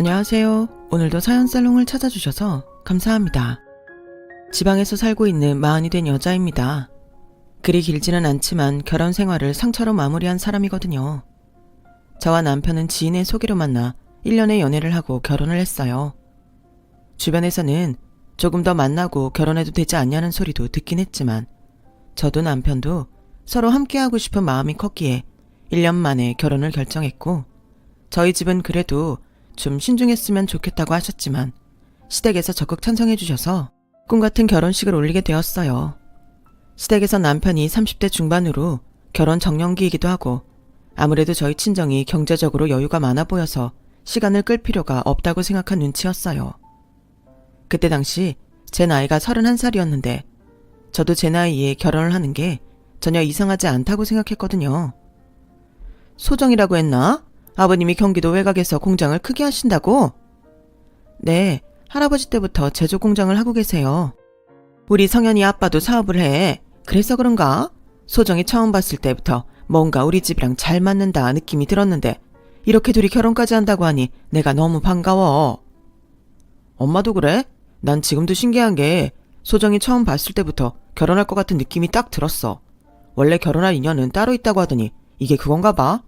안녕하세요. 오늘도 사연살롱을 찾아주셔서 감사합니다. 지방에서 살고 있는 40이 된 여자입니다. 그리 길지는 않지만 결혼 생활을 상처로 마무리한 사람이거든요. 저와 남편은 지인의 소개로 만나 1년의 연애를 하고 결혼을 했어요. 주변에서는 조금 더 만나고 결혼해도 되지 않냐는 소리도 듣긴 했지만 저도 남편도 서로 함께하고 싶은 마음이 컸기에 1년 만에 결혼을 결정했고, 저희 집은 그래도 좀 신중했으면 좋겠다고 하셨지만 시댁에서 적극 찬성해 주셔서 꿈같은 결혼식을 올리게 되었어요. 시댁에서 남편이 30대 중반으로 결혼 정년기이기도 하고 아무래도 저희 친정이 경제적으로 여유가 많아 보여서 시간을 끌 필요가 없다고 생각한 눈치였어요. 그때 당시 제 나이가 31살이었는데 저도 제 나이에 결혼을 하는 게 전혀 이상하지 않다고 생각했거든요. 소정이라고 했나? 아버님이 경기도 외곽에서 공장을 크게 하신다고? 네, 할아버지 때부터 제조 공장을 하고 계세요. 우리 성현이 아빠도 사업을 해. 그래서 그런가? 소정이 처음 봤을 때부터 뭔가 우리 집이랑 잘 맞는다 느낌이 들었는데 이렇게 둘이 결혼까지 한다고 하니 내가 너무 반가워. 엄마도 그래? 난 지금도 신기한 게 소정이 처음 봤을 때부터 결혼할 것 같은 느낌이 딱 들었어. 원래 결혼할 인연은 따로 있다고 하더니 이게 그건가 봐?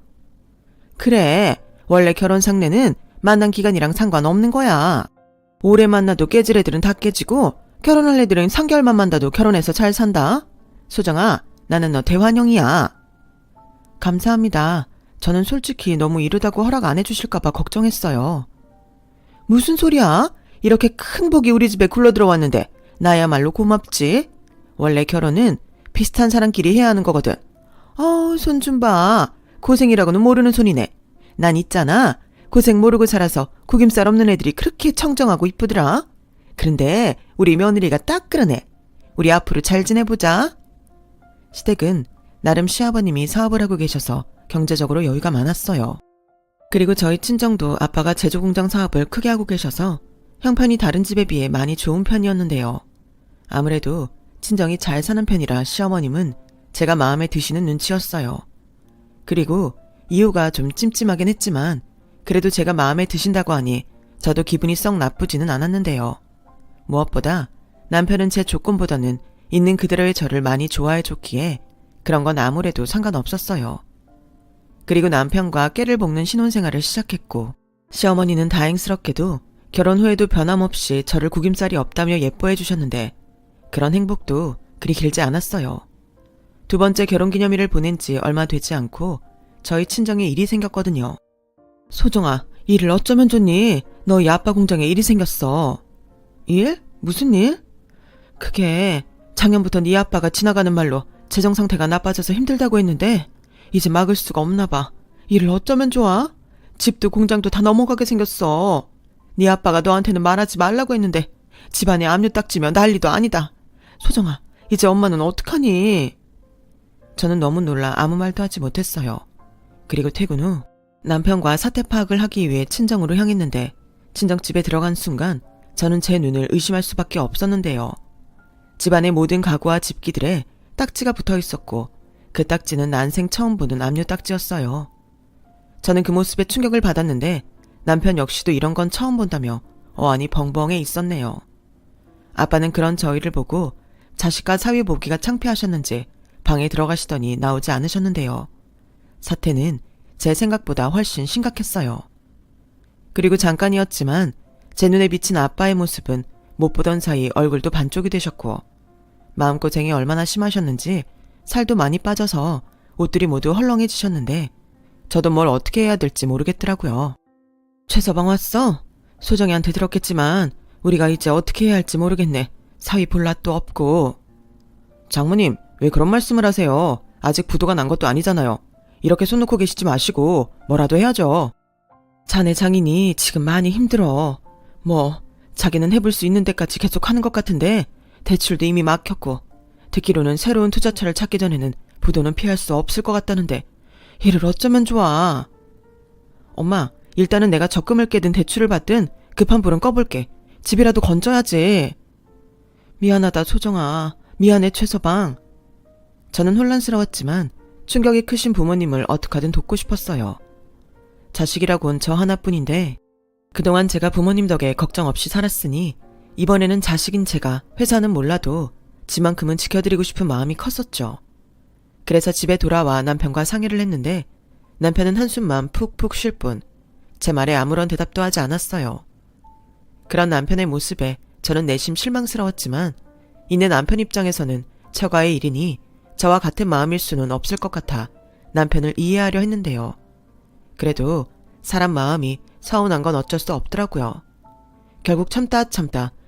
그래, 원래 결혼 상례는 만난 기간이랑 상관없는 거야. 오래 만나도 깨질 애들은 다 깨지고 결혼할 애들은 3개월만 만나도 결혼해서 잘 산다. 소정아, 나는 너 대환영이야. 감사합니다. 저는 솔직히 너무 이르다고 허락 안 해주실까봐 걱정했어요. 무슨 소리야? 이렇게 큰 복이 우리 집에 굴러들어왔는데 나야말로 고맙지. 원래 결혼은 비슷한 사람끼리 해야 하는 거거든. 손 좀 봐. 고생이라고는 모르는 손이네. 난 있잖아. 고생 모르고 살아서 구김살 없는 애들이 그렇게 청정하고 이쁘더라. 그런데 우리 며느리가 딱 그러네. 우리 앞으로 잘 지내보자. 시댁은 나름 시아버님이 사업을 하고 계셔서 경제적으로 여유가 많았어요. 그리고 저희 친정도 아빠가 제조공장 사업을 크게 하고 계셔서 형편이 다른 집에 비해 많이 좋은 편이었는데요. 아무래도 친정이 잘 사는 편이라 시어머님은 제가 마음에 드시는 눈치였어요. 그리고 이유가 좀 찜찜하긴 했지만 그래도 제가 마음에 드신다고 하니 저도 기분이 썩 나쁘지는 않았는데요. 무엇보다 남편은 제 조건보다는 있는 그대로의 저를 많이 좋아해 줬기에 그런 건 아무래도 상관없었어요. 그리고 남편과 깨를 볶는 신혼생활을 시작했고 시어머니는 다행스럽게도 결혼 후에도 변함없이 저를 구김살이 없다며 예뻐해 주셨는데 그런 행복도 그리 길지 않았어요. 두 번째 결혼기념일을 보낸 지 얼마 되지 않고 저희 친정에 일이 생겼거든요. 소정아, 일을 어쩌면 좋니? 너희 아빠 공장에 일이 생겼어. 일? 무슨 일? 그게 작년부터 네 아빠가 지나가는 말로 재정 상태가 나빠져서 힘들다고 했는데 이제 막을 수가 없나 봐. 일을 어쩌면 좋아? 집도 공장도 다 넘어가게 생겼어. 네 아빠가 너한테는 말하지 말라고 했는데 집안에 압류 딱지면 난리도 아니다. 소정아, 이제 엄마는 어떡하니? 저는 너무 놀라 아무 말도 하지 못했어요. 그리고 퇴근 후 남편과 사태 파악을 하기 위해 친정으로 향했는데 친정집에 들어간 순간 저는 제 눈을 의심할 수밖에 없었는데요. 집안의 모든 가구와 집기들에 딱지가 붙어 있었고 그 딱지는 난생 처음 보는 압류 딱지였어요. 저는 그 모습에 충격을 받았는데 남편 역시도 이런 건 처음 본다며 어안이 벙벙해 있었네요. 아빠는 그런 저희를 보고 자식과 사위 보기가 창피하셨는지 방에 들어가시더니 나오지 않으셨는데요. 사태는 제 생각보다 훨씬 심각했어요. 그리고 잠깐이었지만 제 눈에 비친 아빠의 모습은 못 보던 사이 얼굴도 반쪽이 되셨고 마음고생이 얼마나 심하셨는지 살도 많이 빠져서 옷들이 모두 헐렁해지셨는데 저도 뭘 어떻게 해야 될지 모르겠더라고요. 최서방 왔어? 소정이한테 들었겠지만 우리가 이제 어떻게 해야 할지 모르겠네. 사위 볼 낯도 없고. 장모님, 왜 그런 말씀을 하세요? 아직 부도가 난 것도 아니잖아요. 이렇게 손 놓고 계시지 마시고 뭐라도 해야죠. 자네 장인이 지금 많이 힘들어. 자기는 해볼 수 있는 데까지 계속 하는 것 같은데 대출도 이미 막혔고 듣기로는 새로운 투자처를 찾기 전에는 부도는 피할 수 없을 것 같다는데 이를 어쩌면 좋아. 엄마, 일단은 내가 적금을 깨든 대출을 받든 급한 불은 꺼볼게. 집이라도 건져야지. 미안하다 소정아. 미안해 최서방. 저는 혼란스러웠지만 충격이 크신 부모님을 어떡하든 돕고 싶었어요. 자식이라곤 저 하나뿐인데 그동안 제가 부모님 덕에 걱정 없이 살았으니 이번에는 자식인 제가 회사는 몰라도 지만큼은 지켜드리고 싶은 마음이 컸었죠. 그래서 집에 돌아와 남편과 상의를 했는데 남편은 한숨만 푹푹 쉴 뿐 제 말에 아무런 대답도 하지 않았어요. 그런 남편의 모습에 저는 내심 실망스러웠지만 이내 남편 입장에서는 처가의 일이니 저와 같은 마음일 수는 없을 것 같아 남편을 이해하려 했는데요. 그래도 사람 마음이 서운한 건 어쩔 수 없더라고요. 결국 참다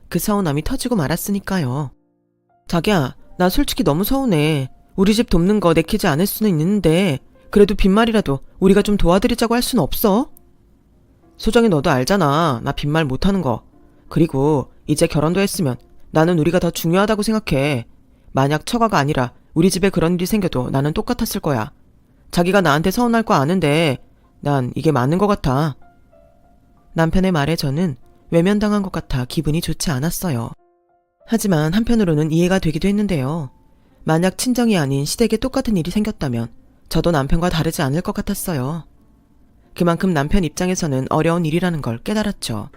그 서운함이 터지고 말았으니까요. 자기야, 나 솔직히 너무 서운해. 우리 집 돕는 거 내키지 않을 수는 있는데 그래도 빈말이라도 우리가 좀 도와드리자고 할 수는 없어? 소정이 너도 알잖아. 나 빈말 못하는 거. 그리고 이제 결혼도 했으면 나는 우리가 더 중요하다고 생각해. 만약 처가가 아니라 우리 집에 그런 일이 생겨도 나는 똑같았을 거야. 자기가 나한테 서운할 거 아는데 난 이게 맞는 것 같아. 남편의 말에 저는 외면당한 것 같아 기분이 좋지 않았어요. 하지만 한편으로는 이해가 되기도 했는데요. 만약 친정이 아닌 시댁에 똑같은 일이 생겼다면 저도 남편과 다르지 않을 것 같았어요. 그만큼 남편 입장에서는 어려운 일이라는 걸 깨달았죠.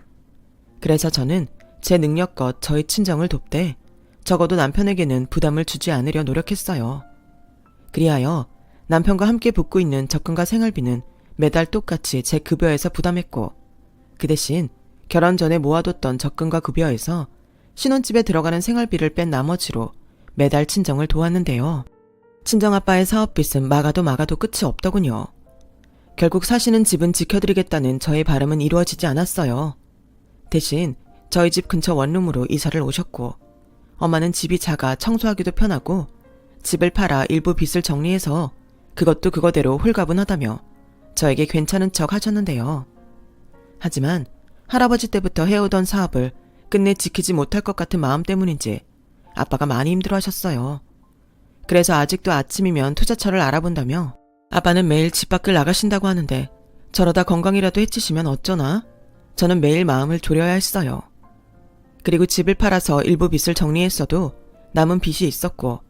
그래서 저는 제 능력껏 저희 친정을 돕되 적어도 남편에게는 부담을 주지 않으려 노력했어요. 그리하여 남편과 함께 붓고 있는 적금과 생활비는 매달 똑같이 제 급여에서 부담했고 그 대신 결혼 전에 모아뒀던 적금과 급여에서 신혼집에 들어가는 생활비를 뺀 나머지로 매달 친정을 도왔는데요. 친정아빠의 사업빚은 막아도 끝이 없더군요. 결국 사시는 집은 지켜드리겠다는 저의 바람은 이루어지지 않았어요. 대신 저희 집 근처 원룸으로 이사를 오셨고 엄마는 집이 작아 청소하기도 편하고 집을 팔아 일부 빚을 정리해서 그것도 그거대로 홀가분하다며 저에게 괜찮은 척 하셨는데요. 하지만 할아버지 때부터 해오던 사업을 끝내 지키지 못할 것 같은 마음 때문인지 아빠가 많이 힘들어하셨어요. 그래서 아직도 아침이면 투자처를 알아본다며 아빠는 매일 집 밖을 나가신다고 하는데 저러다 건강이라도 해치시면 어쩌나? 저는 매일 마음을 졸여야 했어요. 그리고 집을 팔아서 일부 빚을 정리했어도 남은 빚이 있었고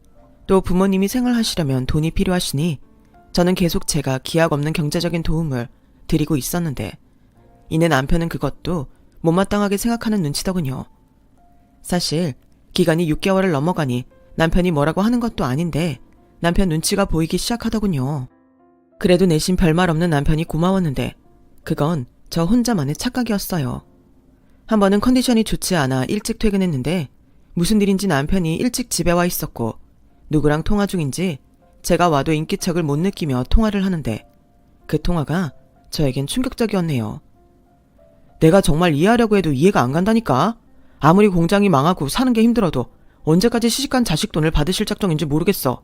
또 부모님이 생활하시려면 돈이 필요하시니 저는 계속 제가 기약 없는 경제적인 도움을 드리고 있었는데 이내 남편은 그것도 못마땅하게 생각하는 눈치더군요. 사실 기간이 6개월을 넘어가니 남편이 뭐라고 하는 것도 아닌데 남편 눈치가 보이기 시작하더군요. 그래도 내심 별말 없는 남편이 고마웠는데 그건 저 혼자만의 착각이었어요. 한 번은 컨디션이 좋지 않아 일찍 퇴근했는데 무슨 일인지 남편이 일찍 집에 와 있었고 누구랑 통화 중인지 제가 와도 인기척을 못 느끼며 통화를 하는데 그 통화가 저에겐 충격적이었네요. 내가 정말 이해하려고 해도 이해가 안 간다니까. 아무리 공장이 망하고 사는 게 힘들어도 언제까지 시집간 자식 돈을 받으실 작정인지 모르겠어.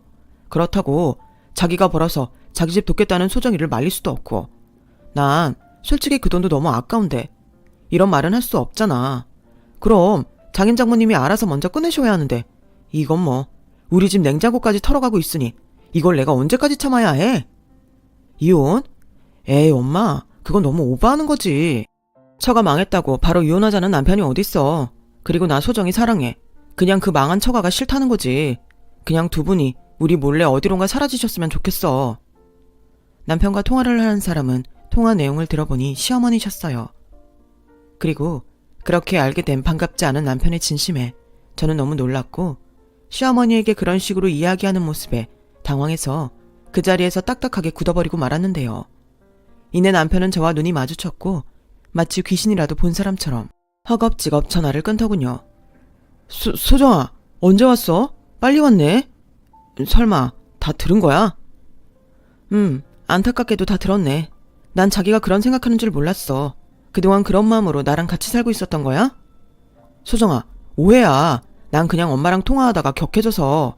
그렇다고 자기가 벌어서 자기 집 돕겠다는 소정이를 말릴 수도 없고 난 솔직히 그 돈도 너무 아까운데 이런 말은 할 수 없잖아. 그럼 장인 장모님이 알아서 먼저 끊으셔야 하는데 이건 뭐 우리 집 냉장고까지 털어가고 있으니 이걸 내가 언제까지 참아야 해? 이혼? 에이 엄마 그건 너무 오버하는 거지. 처가 망했다고 바로 이혼하자는 남편이 어딨어. 그리고 나 소정이 사랑해. 그냥 그 망한 처가가 싫다는 거지. 그냥 두 분이 우리 몰래 어디론가 사라지셨으면 좋겠어. 남편과 통화를 하는 사람은 통화 내용을 들어보니 시어머니셨어요. 그리고 그렇게 알게 된 반갑지 않은 남편의 진심에 저는 너무 놀랐고 시어머니에게 그런 식으로 이야기하는 모습에 당황해서 그 자리에서 딱딱하게 굳어버리고 말았는데요. 이내 남편은 저와 눈이 마주쳤고 마치 귀신이라도 본 사람처럼 허겁지겁 전화를 끊더군요. 소정아, 언제 왔어? 빨리 왔네? 설마 다 들은 거야? 안타깝게도 다 들었네. 난 자기가 그런 생각하는 줄 몰랐어. 그동안 그런 마음으로 나랑 같이 살고 있었던 거야? 소정아, 오해야. 난 그냥 엄마랑 통화하다가 격해져서.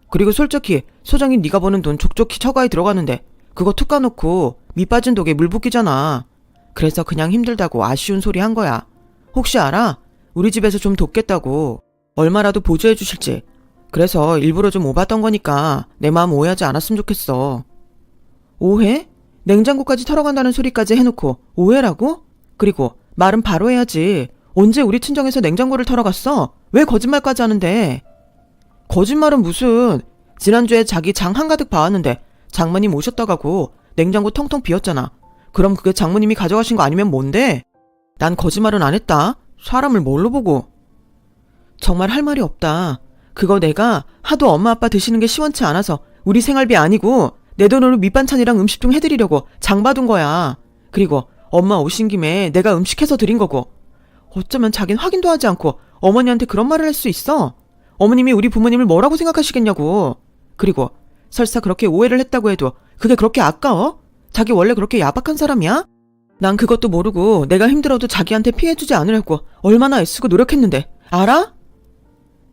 그리고 솔직히 소정이 네가 버는 돈 족족히 처가에 들어가는데 그거 툭 까놓고 밑 빠진 독에 물 붓기잖아. 그래서 그냥 힘들다고 아쉬운 소리 한 거야. 혹시 알아? 우리 집에서 좀 돕겠다고. 얼마라도 보조해 주실지. 그래서 일부러 좀 오봤던 거니까 내 마음 오해하지 않았으면 좋겠어. 오해? 냉장고까지 털어간다는 소리까지 해놓고 오해라고? 그리고 말은 바로 해야지. 언제 우리 친정에서 냉장고를 털어갔어? 왜 거짓말까지 하는데? 거짓말은 무슨. 지난주에 자기 장 한가득 봐왔는데 장모님 오셨다 가고 냉장고 텅텅 비었잖아. 그럼 그게 장모님이 가져가신 거 아니면 뭔데? 난 거짓말은 안 했다. 사람을 뭘로 보고. 정말 할 말이 없다. 그거 내가 하도 엄마 아빠 드시는 게 시원치 않아서 우리 생활비 아니고 내 돈으로 밑반찬이랑 음식 좀 해드리려고 장 봐둔 거야. 그리고 엄마 오신 김에 내가 음식 해서 드린 거고. 어쩌면 자긴 확인도 하지 않고 어머니한테 그런 말을 할 수 있어? 어머님이 우리 부모님을 뭐라고 생각하시겠냐고. 그리고 설사 그렇게 오해를 했다고 해도 그게 그렇게 아까워? 자기 원래 그렇게 야박한 사람이야? 난 그것도 모르고 내가 힘들어도 자기한테 피해주지 않으려고 얼마나 애쓰고 노력했는데 알아?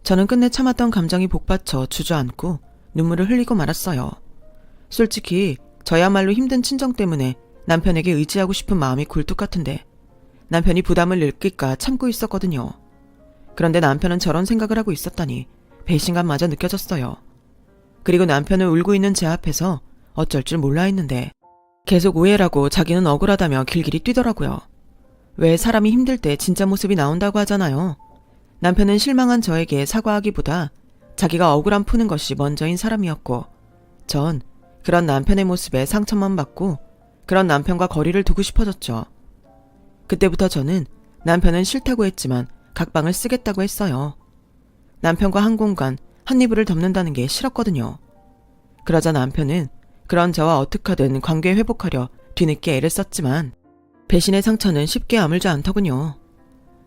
저는 끝내 참았던 감정이 복받쳐 주저앉고 눈물을 흘리고 말았어요. 솔직히 저야말로 힘든 친정 때문에 남편에게 의지하고 싶은 마음이 굴뚝 같은데 남편이 부담을 느낄까 참고 있었거든요. 그런데 남편은 저런 생각을 하고 있었다니 배신감마저 느껴졌어요. 그리고 남편은 울고 있는 제 앞에서 어쩔 줄 몰라 했는데 계속 오해라고 자기는 억울하다며 길길이 뛰더라고요. 왜 사람이 힘들 때 진짜 모습이 나온다고 하잖아요. 남편은 실망한 저에게 사과하기보다 자기가 억울함 푸는 것이 먼저인 사람이었고 전 그런 남편의 모습에 상처만 받고 그런 남편과 거리를 두고 싶어졌죠. 그때부터 저는 남편은 싫다고 했지만 각방을 쓰겠다고 했어요. 남편과 한 공간, 한 이불을 덮는다는 게 싫었거든요. 그러자 남편은 그런 저와 어떻게 하든 관계 회복하려 뒤늦게 애를 썼지만 배신의 상처는 쉽게 아물지 않더군요.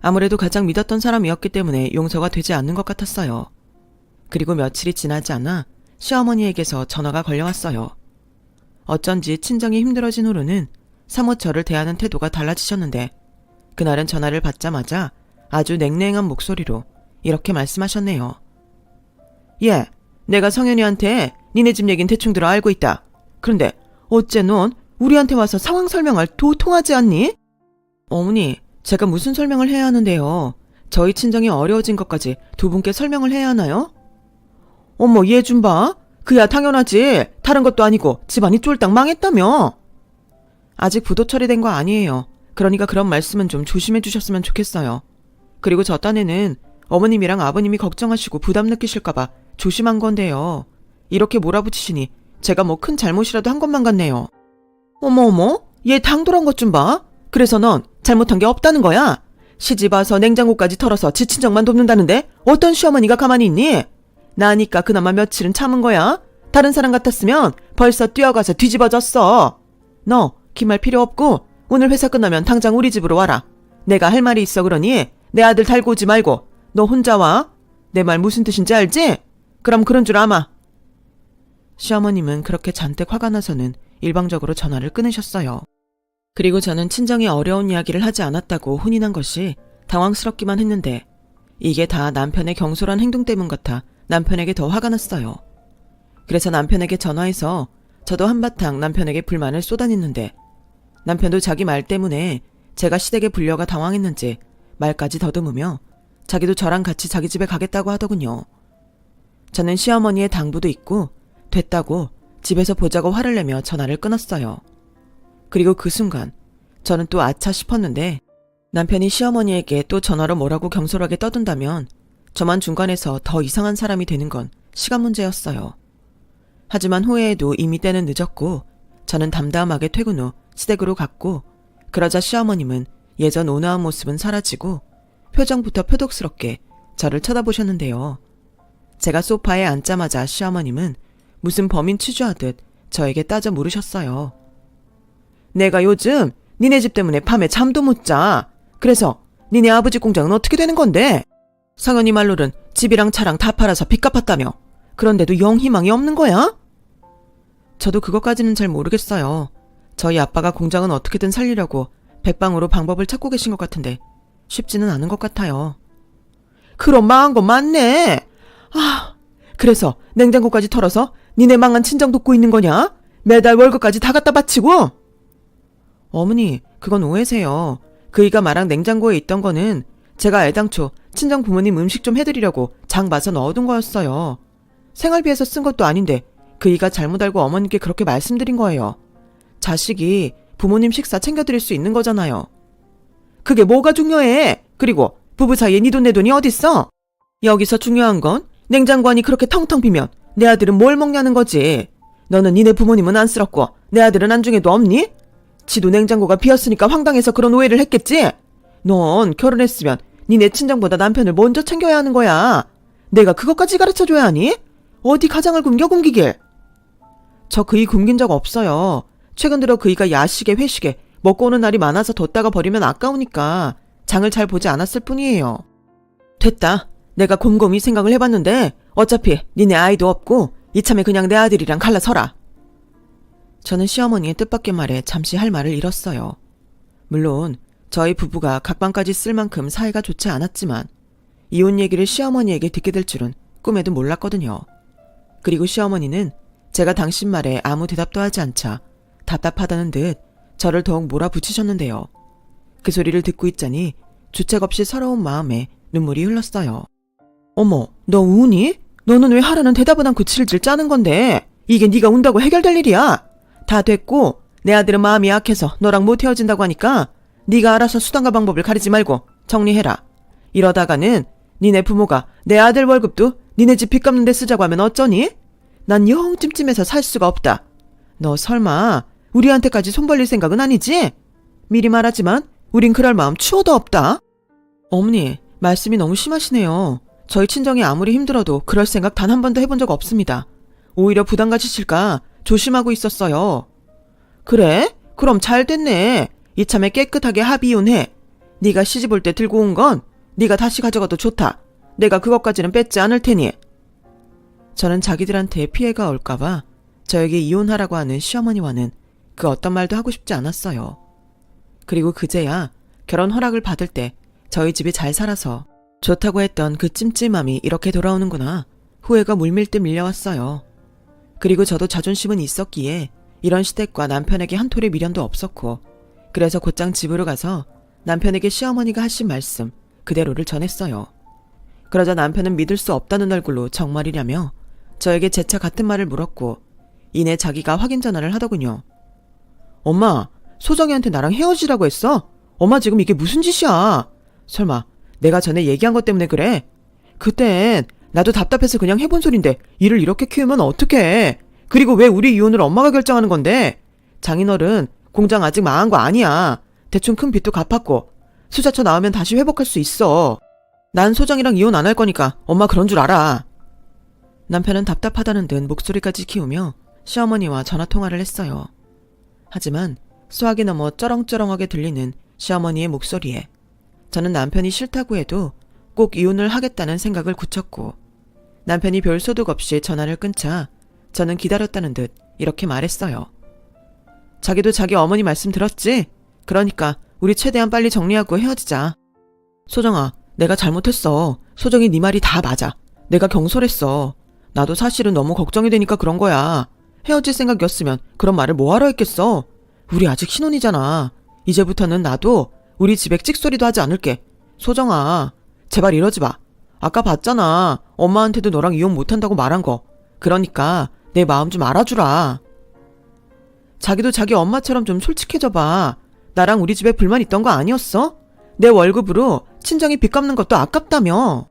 아무래도 가장 믿었던 사람이었기 때문에 용서가 되지 않는 것 같았어요. 그리고 며칠이 지나지 않아 시어머니에게서 전화가 걸려왔어요. 어쩐지 친정이 힘들어진 후로는 사뭇 저를 대하는 태도가 달라지셨는데 그날은 전화를 받자마자 아주 냉랭한 목소리로 이렇게 말씀하셨네요. 예, 내가 성현이한테 니네 집 얘긴 대충 들어 알고 있다. 그런데 어째 넌 우리한테 와서 상황 설명할 도통하지 않니? 어머니, 제가 무슨 설명을 해야 하는데요. 저희 친정이 어려워진 것까지 두 분께 설명을 해야 하나요? 어머, 얘 좀 봐. 그야 당연하지. 다른 것도 아니고 집안이 쫄딱 망했다며. 아직 부도 처리된 거 아니에요. 그러니까 그런 말씀은 좀 조심해 주셨으면 좋겠어요. 그리고 저 딴에는 어머님이랑 아버님이 걱정하시고 부담 느끼실까봐 조심한 건데요. 이렇게 몰아붙이시니 제가 뭐 큰 잘못이라도 한 것만 같네요. 어머, 얘 당돌한 것 좀 봐. 그래서 넌 잘못한 게 없다는 거야? 시집 와서 냉장고까지 털어서 지 친정만 돕는다는데 어떤 시어머니가 가만히 있니? 나니까 그나마 며칠은 참은 거야. 다른 사람 같았으면 벌써 뛰어가서 뒤집어졌어. 너 긴 말 필요 없고 오늘 회사 끝나면 당장 우리 집으로 와라. 내가 할 말이 있어 그러니 내 아들 달고 오지 말고 너 혼자 와. 내 말 무슨 뜻인지 알지? 그럼 그런 줄 아마. 시어머님은 그렇게 잔뜩 화가 나서는 일방적으로 전화를 끊으셨어요. 그리고 저는 친정이 어려운 이야기를 하지 않았다고 혼이 난 것이 당황스럽기만 했는데 이게 다 남편의 경솔한 행동 때문 같아 남편에게 더 화가 났어요. 그래서 남편에게 전화해서 저도 한바탕 남편에게 불만을 쏟아냈는데 남편도 자기 말 때문에 제가 시댁에 불려가 당황했는지 말까지 더듬으며 자기도 저랑 같이 자기 집에 가겠다고 하더군요. 저는 시어머니의 당부도 있고 됐다고 집에서 보자고 화를 내며 전화를 끊었어요. 그리고 그 순간 저는 또 아차 싶었는데 남편이 시어머니에게 또 전화로 뭐라고 경솔하게 떠든다면 저만 중간에서 더 이상한 사람이 되는 건 시간 문제였어요. 하지만 후회해도 이미 때는 늦었고 저는 담담하게 퇴근 후 시댁으로 갔고 그러자 시어머님은 예전 온화한 모습은 사라지고 표정부터 표독스럽게 저를 쳐다보셨는데요. 제가 소파에 앉자마자 시어머님은 무슨 범인 취조하듯 저에게 따져 물으셨어요. 내가 요즘 니네 집 때문에 밤에 잠도 못 자. 그래서 니네 아버지 공장은 어떻게 되는 건데? 성현이 말로는 집이랑 차랑 다 팔아서 빚 갚았다며. 그런데도 영 희망이 없는 거야? 저도 그것까지는 잘 모르겠어요. 저희 아빠가 공장은 어떻게든 살리려고 백방으로 방법을 찾고 계신 것 같은데 쉽지는 않은 것 같아요. 그럼 망한 거 맞네. 그래서 냉장고까지 털어서 니네 망한 친정 돕고 있는 거냐? 매달 월급까지 다 갖다 바치고? 어머니, 그건 오해세요. 그이가 말한 냉장고에 있던 거는 제가 애당초 친정 부모님 음식 좀 해드리려고 장 봐서 넣어둔 거였어요. 생활비에서 쓴 것도 아닌데 그이가 잘못 알고 어머님께 그렇게 말씀드린 거예요. 자식이 부모님 식사 챙겨드릴 수 있는 거잖아요. 그게 뭐가 중요해? 그리고 부부 사이에 니 돈 내 돈이 어딨어? 여기서 중요한 건 냉장고 안이 그렇게 텅텅 비면 내 아들은 뭘 먹냐는 거지. 너는 니네 부모님은 안쓰럽고 내 아들은 안중에도 없니? 지도 냉장고가 비었으니까 황당해서 그런 오해를 했겠지? 넌 결혼했으면 니네 친정보다 남편을 먼저 챙겨야 하는 거야. 내가 그것까지 가르쳐줘야 하니? 어디 가장을 굶기길. 저 그이 굶긴 적 없어요. 최근 들어 그이가 야식에 회식에 먹고 오는 날이 많아서 뒀다가 버리면 아까우니까 장을 잘 보지 않았을 뿐이에요. 됐다. 내가 곰곰이 생각을 해봤는데 어차피 니네 아이도 없고 이참에 그냥 내 아들이랑 갈라서라. 저는 시어머니의 뜻밖의 말에 잠시 할 말을 잃었어요. 물론 저희 부부가 각방까지 쓸 만큼 사이가 좋지 않았지만 이혼 얘기를 시어머니에게 듣게 될 줄은 꿈에도 몰랐거든요. 그리고 시어머니는 제가 당신 말에 아무 대답도 하지 않자 답답하다는 듯 저를 더욱 몰아붙이셨는데요. 그 소리를 듣고 있자니 주책 없이 서러운 마음에 눈물이 흘렀어요. 어머, 너 우니? 너는 왜 하라는 대답은 않고 질질 짜는 건데? 이게 네가 운다고 해결될 일이야? 다 됐고 내 아들은 마음이 약해서 너랑 못 헤어진다고 하니까 네가 알아서 수단과 방법을 가리지 말고 정리해라. 이러다가는 니네 부모가 내 아들 월급도 니네 집 빚 갚는 데 쓰자고 하면 어쩌니? 난 영 찜찜해서 살 수가 없다. 너 설마 우리한테까지 손 벌릴 생각은 아니지? 미리 말하지만 우린 그럴 마음 추호도 없다. 어머니, 말씀이 너무 심하시네요. 저희 친정이 아무리 힘들어도 그럴 생각 단 한 번도 해본 적 없습니다. 오히려 부담 가지실까 조심하고 있었어요. 그래? 그럼 잘 됐네. 이참에 깨끗하게 합의혼해. 네가 시집 올 때 들고 온 건 네가 다시 가져가도 좋다. 내가 그것까지는 뺏지 않을 테니. 저는 자기들한테 피해가 올까봐 저에게 이혼하라고 하는 시어머니와는 그 어떤 말도 하고 싶지 않았어요. 그리고 그제야 결혼 허락을 받을 때 저희 집이 잘 살아서 좋다고 했던 그 찜찜함이 이렇게 돌아오는구나. 후회가 물밀듯 밀려왔어요. 그리고 저도 자존심은 있었기에 이런 시댁과 남편에게 한 톨의 미련도 없었고, 그래서 곧장 집으로 가서 남편에게 시어머니가 하신 말씀 그대로를 전했어요. 그러자 남편은 믿을 수 없다는 얼굴로 정말이냐며 저에게 재차 같은 말을 물었고, 이내 자기가 확인 전화를 하더군요. 엄마, 소정이한테 나랑 헤어지라고 했어? 엄마 지금 이게 무슨 짓이야? 설마 내가 전에 얘기한 것 때문에 그래? 그땐 나도 답답해서 그냥 해본 소린데 일을 이렇게 키우면 어떡해? 그리고 왜 우리 이혼을 엄마가 결정하는 건데? 장인어른 공장 아직 망한 거 아니야. 대충 큰 빚도 갚았고 수자처 나오면 다시 회복할 수 있어. 난 소정이랑 이혼 안 할 거니까 엄마 그런 줄 알아. 남편은 답답하다는 듯 목소리까지 키우며 시어머니와 전화통화를 했어요. 하지만 수화기 넘어 쩌렁쩌렁하게 들리는 시어머니의 목소리에 저는 남편이 싫다고 해도 꼭 이혼을 하겠다는 생각을 굳혔고, 남편이 별 소득 없이 전화를 끊자 저는 기다렸다는 듯 이렇게 말했어요. 자기도 자기 어머니 말씀 들었지? 그러니까 우리 최대한 빨리 정리하고 헤어지자. 소정아, 내가 잘못했어. 소정이 네 말이 다 맞아. 내가 경솔했어. 나도 사실은 너무 걱정이 되니까 그런 거야. 헤어질 생각이었으면 그런 말을 뭐하러 했겠어. 우리 아직 신혼이잖아. 이제부터는 나도 우리 집에 찍소리도 하지 않을게. 소정아, 제발 이러지 마. 아까 봤잖아. 엄마한테도 너랑 이혼 못한다고 말한 거. 그러니까 내 마음 좀 알아주라. 자기도 자기 엄마처럼 좀 솔직해져봐. 나랑 우리 집에 불만 있던 거 아니었어? 내 월급으로 친정이 빚 갚는 것도 아깝다며.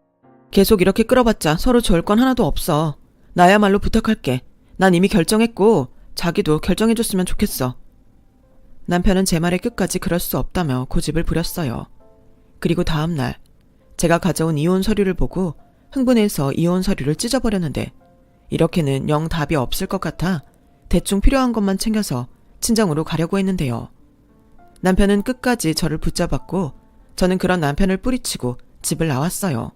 계속 이렇게 끌어봤자 서로 좋을 건 하나도 없어. 나야말로 부탁할게. 난 이미 결정했고 자기도 결정해줬으면 좋겠어. 남편은 제 말에 끝까지 그럴 수 없다며 고집을 부렸어요. 그리고 다음날 제가 가져온 이혼 서류를 보고 흥분해서 이혼 서류를 찢어버렸는데, 이렇게는 영 답이 없을 것 같아 대충 필요한 것만 챙겨서 친정으로 가려고 했는데요. 남편은 끝까지 저를 붙잡았고 저는 그런 남편을 뿌리치고 집을 나왔어요.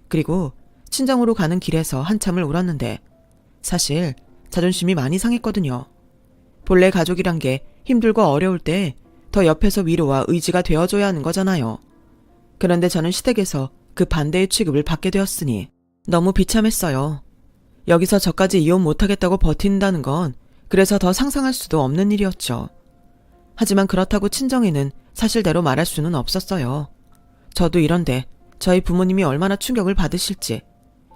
그리고 친정으로 가는 길에서 한참을 울었는데 사실 자존심이 많이 상했거든요. 본래 가족이란 게 힘들고 어려울 때 더 옆에서 위로와 의지가 되어줘야 하는 거잖아요. 그런데 저는 시댁에서 그 반대의 취급을 받게 되었으니 너무 비참했어요. 여기서 저까지 이혼 못하겠다고 버틴다는 건 그래서 더 상상할 수도 없는 일이었죠. 하지만 그렇다고 친정에는 사실대로 말할 수는 없었어요. 저도 이런데 저희 부모님이 얼마나 충격을 받으실지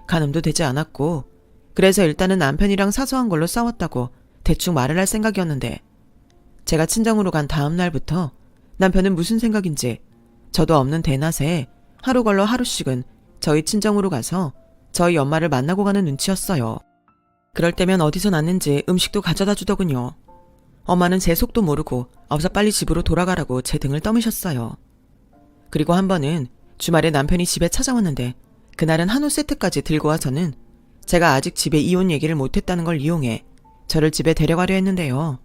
가늠도 되지 않았고, 그래서 일단은 남편이랑 사소한 걸로 싸웠다고 대충 말을 할 생각이었는데, 제가 친정으로 간 다음 날부터 남편은 무슨 생각인지 저도 없는 대낮에 하루 걸러 하루씩은 저희 친정으로 가서 저희 엄마를 만나고 가는 눈치였어요. 그럴 때면 어디서 났는지 음식도 가져다 주더군요. 엄마는 제 속도 모르고 어서 빨리 집으로 돌아가라고 제 등을 떠미셨어요. 그리고 한 번은 주말에 남편이 집에 찾아왔는데 그날은 한우 세트까지 들고 와서는 제가 아직 집에 이혼 얘기를 못했다는 걸 이용해 저를 집에 데려가려 했는데요.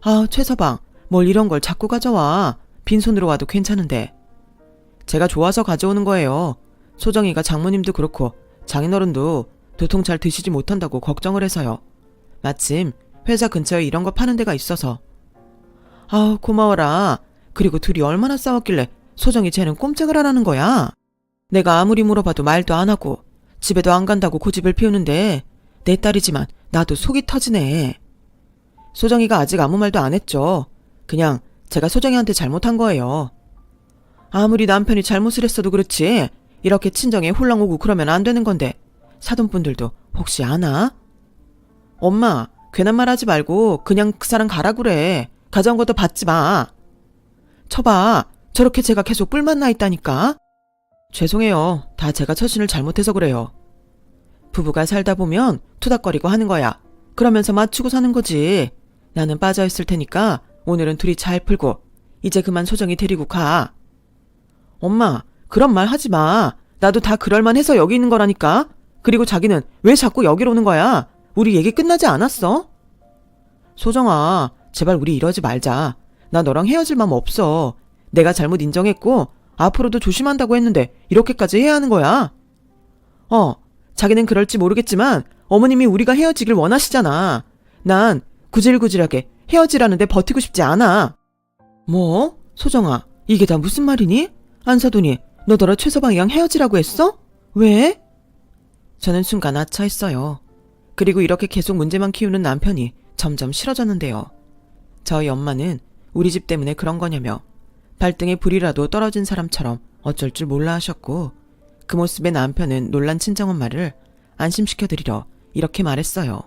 아, 최서방, 뭘 이런 걸 자꾸 가져와. 빈손으로 와도 괜찮은데. 제가 좋아서 가져오는 거예요. 소정이가 장모님도 그렇고 장인어른도 도통 잘 드시지 못한다고 걱정을 해서요. 마침 회사 근처에 이런 거 파는 데가 있어서. 아우, 고마워라. 그리고 둘이 얼마나 싸웠길래 소정이 쟤는 꼼짝을 안 하는 거야. 내가 아무리 물어봐도 말도 안 하고 집에도 안 간다고 고집을 피우는데 내 딸이지만 나도 속이 터지네. 소정이가 아직 아무 말도 안 했죠. 그냥 제가 소정이한테 잘못한 거예요. 아무리 남편이 잘못을 했어도 그렇지 이렇게 친정에 홀랑 오고 그러면 안 되는 건데 사돈분들도 혹시 아나? 엄마, 괜한 말 하지 말고 그냥 그 사람 가라 그래. 가져온 것도 받지 마. 쳐봐. 저렇게 제가 계속 뿔만 나 있다니까. 죄송해요. 다 제가 처신을 잘못해서 그래요. 부부가 살다 보면 투닥거리고 하는 거야. 그러면서 맞추고 사는 거지. 나는 빠져있을 테니까 오늘은 둘이 잘 풀고 이제 그만 소정이 데리고 가. 엄마, 그런 말 하지 마. 나도 다 그럴만 해서 여기 있는 거라니까. 그리고 자기는 왜 자꾸 여기로 오는 거야? 우리 얘기 끝나지 않았어? 소정아, 제발 우리 이러지 말자. 나 너랑 헤어질 마음 없어. 내가 잘못 인정했고 앞으로도 조심한다고 했는데 이렇게까지 해야 하는 거야? 자기는 그럴지 모르겠지만 어머님이 우리가 헤어지길 원하시잖아. 난 구질구질하게 헤어지라는데 버티고 싶지 않아. 뭐? 소정아, 이게 다 무슨 말이니? 안사돈이 너더러 최서방이랑 헤어지라고 했어? 왜? 저는 순간 아차했어요. 그리고 이렇게 계속 문제만 키우는 남편이 점점 싫어졌는데요. 저희 엄마는 우리 집 때문에 그런 거냐며 발등에 불이라도 떨어진 사람처럼 어쩔 줄 몰라 하셨고 그 모습에 남편은 놀란 친정엄마를 안심시켜드리려 이렇게 말했어요.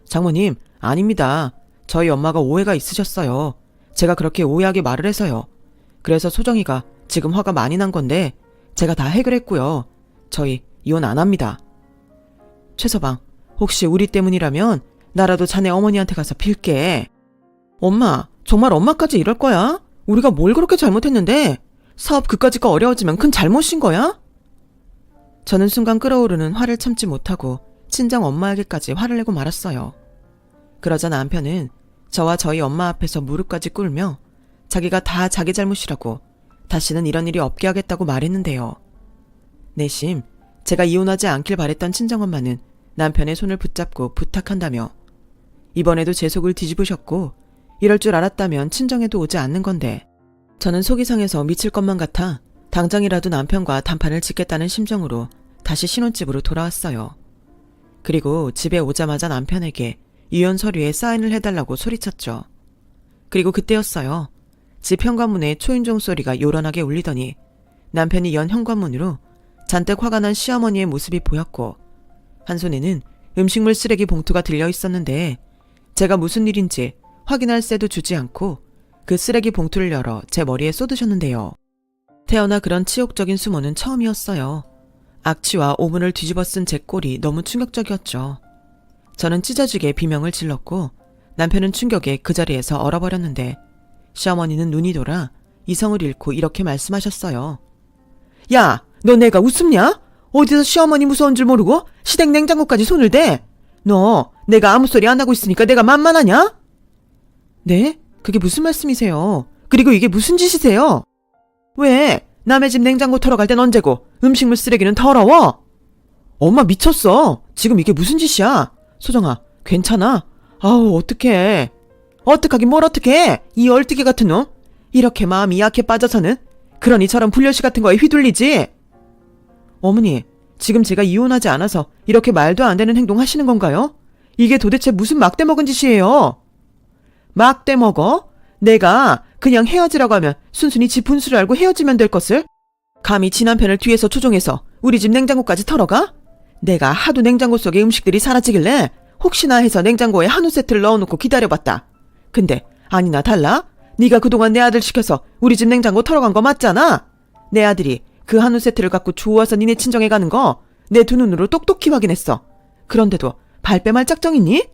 장모님, 아닙니다. 저희 엄마가 오해가 있으셨어요. 제가 그렇게 오해하게 말을 해서요. 그래서 소정이가 지금 화가 많이 난 건데 제가 다 해결했고요. 저희 이혼 안 합니다. 최서방, 혹시 우리 때문이라면 나라도 자네 어머니한테 가서 빌게. 엄마, 정말 엄마까지 이럴 거야? 우리가 뭘 그렇게 잘못했는데? 사업 그까짓 거 어려워지면 큰 잘못인 거야? 저는 순간 끓어오르는 화를 참지 못하고 친정 엄마에게까지 화를 내고 말았어요. 그러자 남편은 저와 저희 엄마 앞에서 무릎까지 꿇으며 자기가 다 자기 잘못이라고 다시는 이런 일이 없게 하겠다고 말했는데요. 내심 제가 이혼하지 않길 바랬던 친정엄마는 남편의 손을 붙잡고 부탁한다며 이번에도 제 속을 뒤집으셨고 이럴 줄 알았다면 친정에도 오지 않는 건데 저는 속이 상해서 미칠 것만 같아 당장이라도 남편과 단판을 짓겠다는 심정으로 다시 신혼집으로 돌아왔어요. 그리고 집에 오자마자 남편에게 이혼 서류에 사인을 해달라고 소리쳤죠. 그리고 그때였어요. 집 현관문에 초인종 소리가 요란하게 울리더니 남편이 연 현관문으로 잔뜩 화가 난 시어머니의 모습이 보였고 한 손에는 음식물 쓰레기 봉투가 들려 있었는데 제가 무슨 일인지 확인할 새도 주지 않고 그 쓰레기 봉투를 열어 제 머리에 쏟으셨는데요. 태어나 그런 치욕적인 수모는 처음이었어요. 악취와 오문을 뒤집어 쓴 제 꼴이 너무 충격적이었죠. 저는 찢어지게 비명을 질렀고 남편은 충격에 그 자리에서 얼어버렸는데 시어머니는 눈이 돌아 이성을 잃고 이렇게 말씀하셨어요. 야, 너 내가 웃음냐? 어디서 시어머니 무서운 줄 모르고 시댁 냉장고까지 손을 대? 너 내가 아무 소리 안 하고 있으니까 내가 만만하냐? 네? 그게 무슨 말씀이세요? 그리고 이게 무슨 짓이세요? 왜? 남의 집 냉장고 털어갈 땐 언제고 음식물 쓰레기는 더러워? 엄마 미쳤어. 지금 이게 무슨 짓이야? 소정아, 괜찮아? 아우, 어떡해. 어떡하긴 뭘 어떡해. 이 얼뜨기 같은 놈. 이렇게 마음이 약해 빠져서는 그러니 저런 불려시 같은 거에 휘둘리지. 어머니, 지금 제가 이혼하지 않아서 이렇게 말도 안 되는 행동 하시는 건가요? 이게 도대체 무슨 막대 먹은 짓이에요? 막대 먹어? 내가 그냥 헤어지라고 하면 순순히 지 분수를 알고 헤어지면 될 것을? 감히 지 남편을 뒤에서 조종해서 우리 집 냉장고까지 털어가? 내가 하도 냉장고 속에 음식들이 사라지길래 혹시나 해서 냉장고에 한우 세트를 넣어놓고 기다려봤다. 근데 아니나 달라? 네가 그동안 내 아들 시켜서 우리 집 냉장고 털어간 거 맞잖아. 내 아들이 그 한우 세트를 갖고 좋아서 니네 친정에 가는 거 내 두 눈으로 똑똑히 확인했어. 그런데도 발뺌할 작정 있니?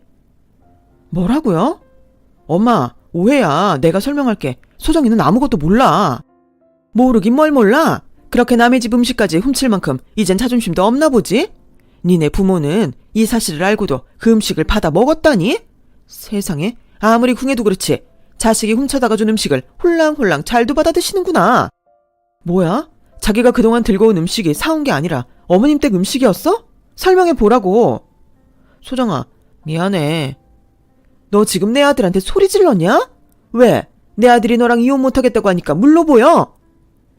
뭐라고요? 엄마, 오해야. 내가 설명할게. 소정이는 아무것도 몰라. 모르긴 뭘 몰라. 그렇게 남의 집 음식까지 훔칠 만큼 이젠 자존심도 없나 보지? 니네 부모는 이 사실을 알고도 그 음식을 받아 먹었다니? 세상에, 아무리 궁해도 그렇지 자식이 훔쳐다가 준 음식을 홀랑홀랑 잘도 받아 드시는구나. 뭐야? 자기가 그동안 들고 온 음식이 사온 게 아니라 어머님 댁 음식이었어? 설명해 보라고. 소정아, 미안해. 너 지금 내 아들한테 소리 질렀냐? 왜? 내 아들이 너랑 이혼 못하겠다고 하니까 물러 보여?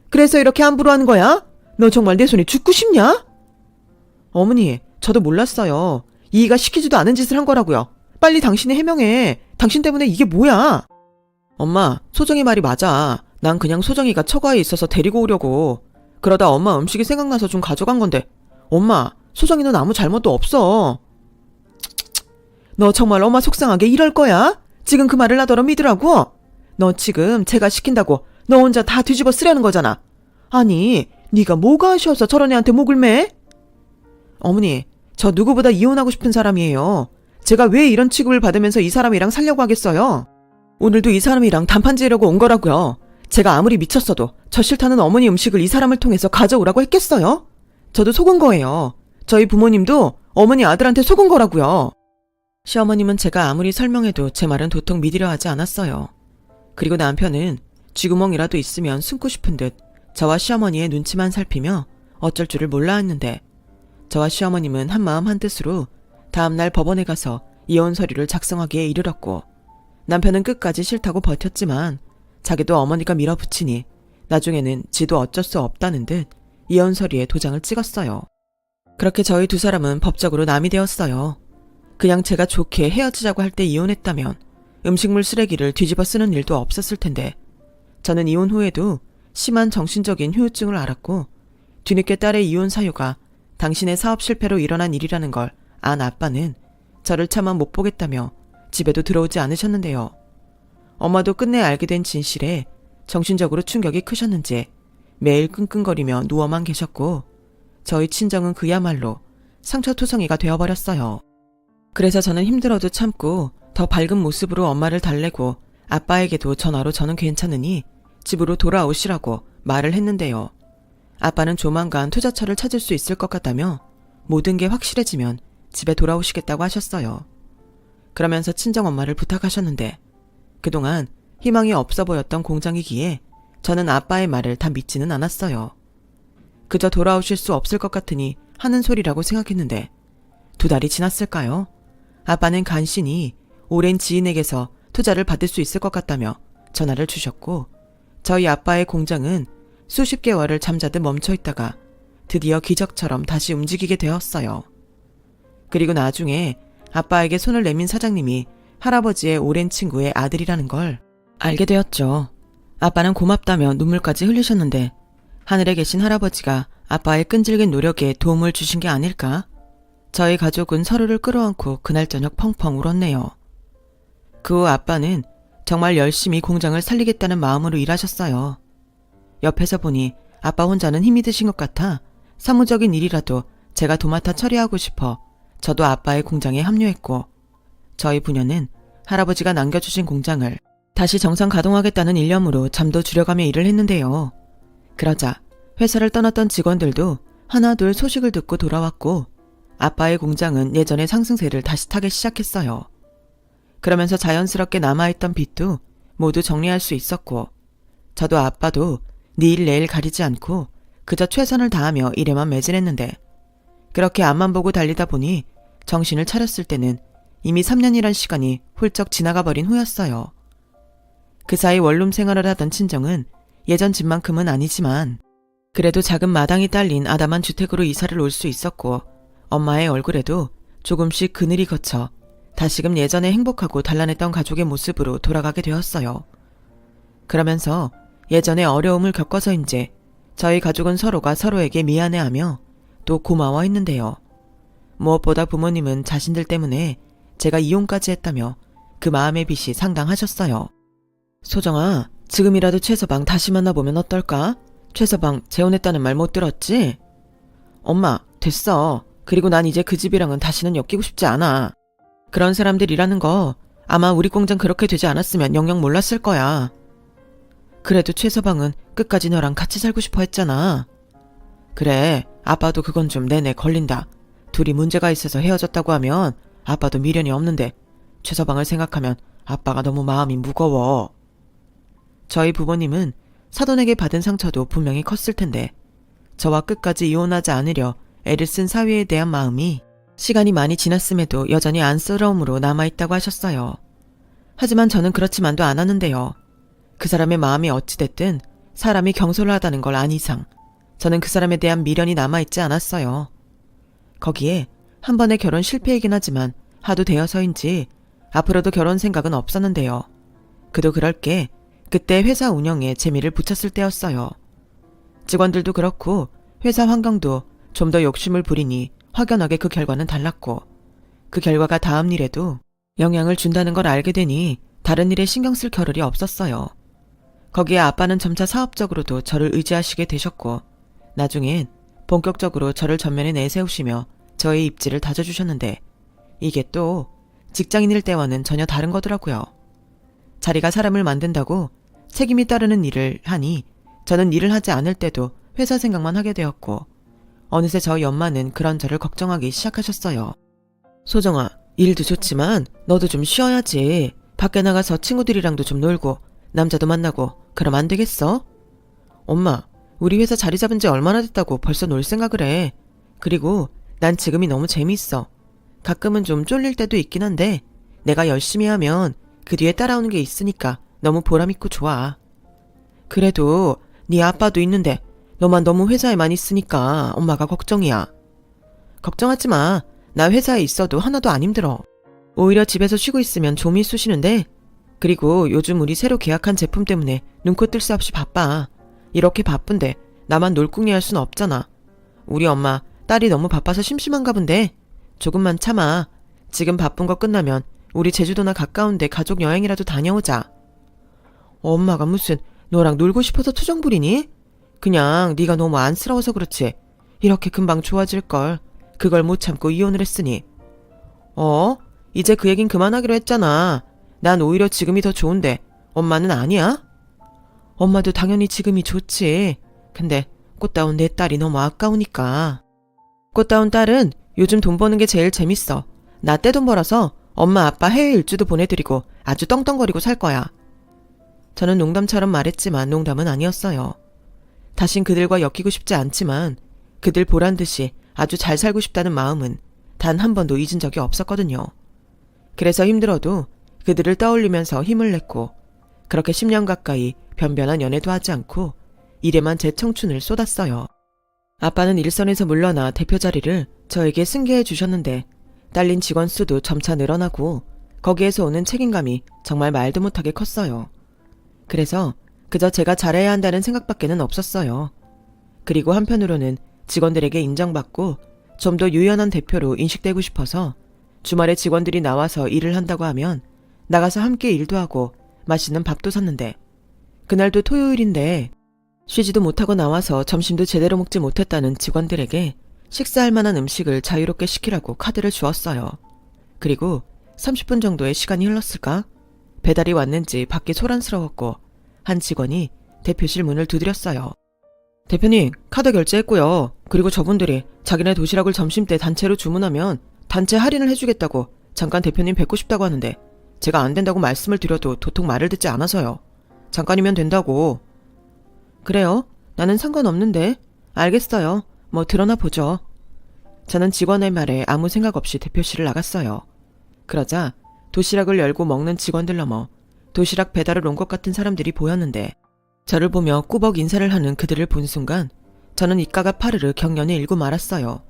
그래서 이렇게 함부로 하는 거야? 너 정말 내 손에 죽고 싶냐? 어머니, 저도 몰랐어요. 이이가 시키지도 않은 짓을 한 거라고요. 빨리 당신이 해명해. 당신 때문에 이게 뭐야? 엄마, 소정이 말이 맞아. 난 그냥 소정이가 처가에 있어서 데리고 오려고. 그러다 엄마 음식이 생각나서 좀 가져간 건데. 엄마, 소정이는 아무 잘못도 없어. 너 정말 엄마 속상하게 이럴 거야? 지금 그 말을 나더러 믿으라고? 너 지금 제가 시킨다고 너 혼자 다 뒤집어 쓰려는 거잖아. 아니, 네가 뭐가 아쉬워서 저런 애한테 목을 매? 어머니, 저 누구보다 이혼하고 싶은 사람이에요. 제가 왜 이런 취급을 받으면서 이 사람이랑 살려고 하겠어요? 오늘도 이 사람이랑 단판 지으려고 온 거라고요. 제가 아무리 미쳤어도 저 싫다는 어머니 음식을 이 사람을 통해서 가져오라고 했겠어요? 저도 속은 거예요. 저희 부모님도 어머니 아들한테 속은 거라고요. 시어머님은 제가 아무리 설명해도 제 말은 도통 믿으려 하지 않았어요. 그리고 남편은 쥐구멍이라도 있으면 숨고 싶은 듯 저와 시어머니의 눈치만 살피며 어쩔 줄을 몰라 했는데, 저와 시어머님은 한마음 한뜻으로 다음날 법원에 가서 이혼 서류를 작성하기에 이르렀고, 남편은 끝까지 싫다고 버텼지만 자기도 어머니가 밀어붙이니 나중에는 지도 어쩔 수 없다는 듯 이혼 서류에 도장을 찍었어요. 그렇게 저희 두 사람은 법적으로 남이 되었어요. 그냥 제가 좋게 헤어지자고 할 때 이혼했다면 음식물 쓰레기를 뒤집어 쓰는 일도 없었을 텐데, 저는 이혼 후에도 심한 정신적인 후유증을 앓았고, 뒤늦게 딸의 이혼 사유가 당신의 사업 실패로 일어난 일이라는 걸 안 아빠는 저를 차마 못 보겠다며 집에도 들어오지 않으셨는데요. 엄마도 끝내 알게 된 진실에 정신적으로 충격이 크셨는지 매일 끙끙거리며 누워만 계셨고, 저희 친정은 그야말로 상처투성이가 되어버렸어요. 그래서 저는 힘들어도 참고 더 밝은 모습으로 엄마를 달래고 아빠에게도 전화로 저는 괜찮으니 집으로 돌아오시라고 말을 했는데요. 아빠는 조만간 투자처를 찾을 수 있을 것 같다며 모든 게 확실해지면 집에 돌아오시겠다고 하셨어요. 그러면서 친정엄마를 부탁하셨는데, 그동안 희망이 없어 보였던 공장이기에 저는 아빠의 말을 다 믿지는 않았어요. 그저 돌아오실 수 없을 것 같으니 하는 소리라고 생각했는데, 2달이 지났을까요? 아빠는 간신히 오랜 지인에게서 투자를 받을 수 있을 것 같다며 전화를 주셨고, 저희 아빠의 공장은 수십 개월을 잠자듯 멈춰 있다가 드디어 기적처럼 다시 움직이게 되었어요. 그리고 나중에 아빠에게 손을 내민 사장님이 할아버지의 오랜 친구의 아들이라는 걸 알게 되었죠. 아빠는 고맙다며 눈물까지 흘리셨는데, 하늘에 계신 할아버지가 아빠의 끈질긴 노력에 도움을 주신 게 아닐까? 저희 가족은 서로를 끌어안고 그날 저녁 펑펑 울었네요. 그 후 아빠는 정말 열심히 공장을 살리겠다는 마음으로 일하셨어요. 옆에서 보니 아빠 혼자는 힘이 드신 것 같아 사무적인 일이라도 제가 도맡아 처리하고 싶어 저도 아빠의 공장에 합류했고, 저희 부녀는 할아버지가 남겨주신 공장을 다시 정상 가동하겠다는 일념으로 잠도 줄여가며 일을 했는데요. 그러자 회사를 떠났던 직원들도 하나둘 소식을 듣고 돌아왔고, 아빠의 공장은 예전의 상승세를 다시 타기 시작했어요. 그러면서 자연스럽게 남아있던 빚도 모두 정리할 수 있었고, 저도 아빠도 내일 내일 가리지 않고 그저 최선을 다하며 일에만 매진했는데, 그렇게 앞만 보고 달리다 보니 정신을 차렸을 때는 이미 3년이란 시간이 훌쩍 지나가 버린 후였어요. 그 사이 원룸 생활을 하던 친정은 예전 집만큼은 아니지만 그래도 작은 마당이 딸린 아담한 주택으로 이사를 올 수 있었고, 엄마의 얼굴에도 조금씩 그늘이 걷혀 다시금 예전에 행복하고 단란했던 가족의 모습으로 돌아가게 되었어요. 그러면서 예전에 어려움을 겪어서인지 저희 가족은 서로가 서로에게 미안해하며 또 고마워했는데요. 무엇보다 부모님은 자신들 때문에 제가 이혼까지 했다며 그 마음의 빚이 상당하셨어요. 소정아, 지금이라도 최서방 다시 만나보면 어떨까? 최서방 재혼했다는 말 못 들었지? 엄마, 됐어. 그리고 난 이제 그 집이랑은 다시는 엮이고 싶지 않아. 그런 사람들이라는 거 아마 우리 공장 그렇게 되지 않았으면 영영 몰랐을 거야. 그래도 최서방은 끝까지 너랑 같이 살고 싶어 했잖아. 그래, 아빠도 그건 좀 내내 걸린다. 둘이 문제가 있어서 헤어졌다고 하면 아빠도 미련이 없는데 최서방을 생각하면 아빠가 너무 마음이 무거워. 저희 부모님은 사돈에게 받은 상처도 분명히 컸을 텐데 저와 끝까지 이혼하지 않으려 애를 쓴 사위에 대한 마음이 시간이 많이 지났음에도 여전히 안쓰러움으로 남아있다고 하셨어요. 하지만 저는 그렇지만도 않았는데요. 그 사람의 마음이 어찌됐든 사람이 경솔하다는 걸 안 이상 저는 그 사람에 대한 미련이 남아있지 않았어요. 거기에 한 번의 결혼 실패이긴 하지만 하도 되어서인지 앞으로도 결혼 생각은 없었는데요. 그도 그럴 게 그때 회사 운영에 재미를 붙였을 때였어요. 직원들도 그렇고 회사 환경도 좀 더 욕심을 부리니 확연하게 그 결과는 달랐고 그 결과가 다음 일에도 영향을 준다는 걸 알게 되니 다른 일에 신경 쓸 겨를이 없었어요. 거기에 아빠는 점차 사업적으로도 저를 의지하시게 되셨고 나중엔 본격적으로 저를 전면에 내세우시며 저의 입지를 다져주셨는데 이게 또 직장인일 때와는 전혀 다른 거더라고요. 자리가 사람을 만든다고 책임이 따르는 일을 하니 저는 일을 하지 않을 때도 회사 생각만 하게 되었고 어느새 저희 엄마는 그런 저를 걱정하기 시작하셨어요. 소정아, 일도 좋지만 너도 좀 쉬어야지. 밖에 나가서 친구들이랑도 좀 놀고 남자도 만나고 그럼 안 되겠어? 엄마, 우리 회사 자리 잡은 지 얼마나 됐다고 벌써 놀 생각을 해. 그리고 난 지금이 너무 재미있어. 가끔은 좀 쫄릴 때도 있긴 한데 내가 열심히 하면 그 뒤에 따라오는 게 있으니까 너무 보람있고 좋아. 그래도 네 아빠도 있는데 너만 너무 회사에만 있으니까 엄마가 걱정이야. 걱정하지 마. 나 회사에 있어도 하나도 안 힘들어. 오히려 집에서 쉬고 있으면 좀이 쑤시는데 그리고 요즘 우리 새로 계약한 제품 때문에 눈코 뜰 새 없이 바빠. 이렇게 바쁜데 나만 놀궁리할 순 없잖아. 우리 엄마 딸이 너무 바빠서 심심한가 본데 조금만 참아. 지금 바쁜 거 끝나면 우리 제주도나 가까운데 가족 여행이라도 다녀오자. 엄마가 무슨 너랑 놀고 싶어서 투정 부리니? 그냥 네가 너무 안쓰러워서 그렇지. 이렇게 금방 좋아질걸. 그걸 못 참고 이혼을 했으니. 이제 그 얘긴 그만하기로 했잖아. 난 오히려 지금이 더 좋은데 엄마는 아니야? 엄마도 당연히 지금이 좋지. 근데 꽃다운 내 딸이 너무 아까우니까. 꽃다운 딸은 요즘 돈 버는 게 제일 재밌어. 나 떼돈 벌어서 엄마 아빠 해외 일주도 보내드리고 아주 떵떵거리고 살 거야. 저는 농담처럼 말했지만 농담은 아니었어요. 다신 그들과 엮이고 싶지 않지만 그들 보란 듯이 아주 잘 살고 싶다는 마음은 단 한 번도 잊은 적이 없었거든요. 그래서 힘들어도 그들을 떠올리면서 힘을 냈고 그렇게 10년 가까이 변변한 연애도 하지 않고 일에만 제 청춘을 쏟았어요. 아빠는 일선에서 물러나 대표 자리를 저에게 승계해 주셨는데 딸린 직원 수도 점차 늘어나고 거기에서 오는 책임감이 정말 말도 못하게 컸어요. 그래서 그저 제가 잘해야 한다는 생각밖에는 없었어요. 그리고 한편으로는 직원들에게 인정받고 좀 더 유연한 대표로 인식되고 싶어서 주말에 직원들이 나와서 일을 한다고 하면 나가서 함께 일도 하고 맛있는 밥도 샀는데 그날도 토요일인데 쉬지도 못하고 나와서 점심도 제대로 먹지 못했다는 직원들에게 식사할 만한 음식을 자유롭게 시키라고 카드를 주었어요. 그리고 30분 정도의 시간이 흘렀을까? 배달이 왔는지 밖이 소란스러웠고 한 직원이 대표실 문을 두드렸어요. 대표님, 카드 결제했고요. 그리고 저분들이 자기네 도시락을 점심때 단체로 주문하면 단체 할인을 해주겠다고 잠깐 대표님 뵙고 싶다고 하는데 제가 안 된다고 말씀을 드려도 도통 말을 듣지 않아서요. 잠깐이면 된다고. 그래요? 나는 상관없는데. 알겠어요. 뭐 드러나 보죠. 저는 직원의 말에 아무 생각 없이 대표실을 나갔어요. 그러자 도시락을 열고 먹는 직원들 넘어 도시락 배달을 온 것 같은 사람들이 보였는데 저를 보며 꾸벅 인사를 하는 그들을 본 순간 저는 입가가 파르르 경련에 일고 말았어요.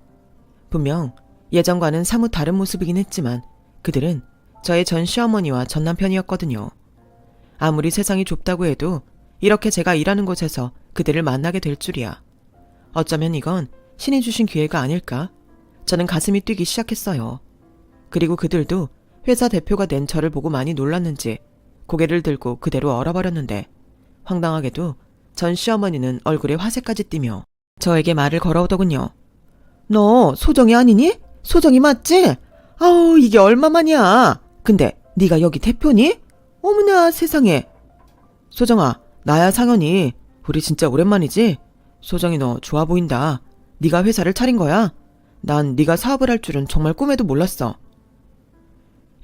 분명 예전과는 사뭇 다른 모습이긴 했지만 그들은 저의 전 시어머니와 전 남편이었거든요. 아무리 세상이 좁다고 해도 이렇게 제가 일하는 곳에서 그들을 만나게 될 줄이야. 어쩌면 이건 신이 주신 기회가 아닐까? 저는 가슴이 뛰기 시작했어요. 그리고 그들도 회사 대표가 된 저를 보고 많이 놀랐는지 고개를 들고 그대로 얼어버렸는데 황당하게도 전 시어머니는 얼굴에 화색까지 띠며 저에게 말을 걸어오더군요. 너 소정이 아니니? 소정이 맞지? 아우 이게 얼마만이야. 근데 네가 여기 대표니? 어머나 세상에. 소정아 나야 상현이. 우리 진짜 오랜만이지? 소정이 너 좋아 보인다. 네가 회사를 차린 거야? 난 네가 사업을 할 줄은 정말 꿈에도 몰랐어.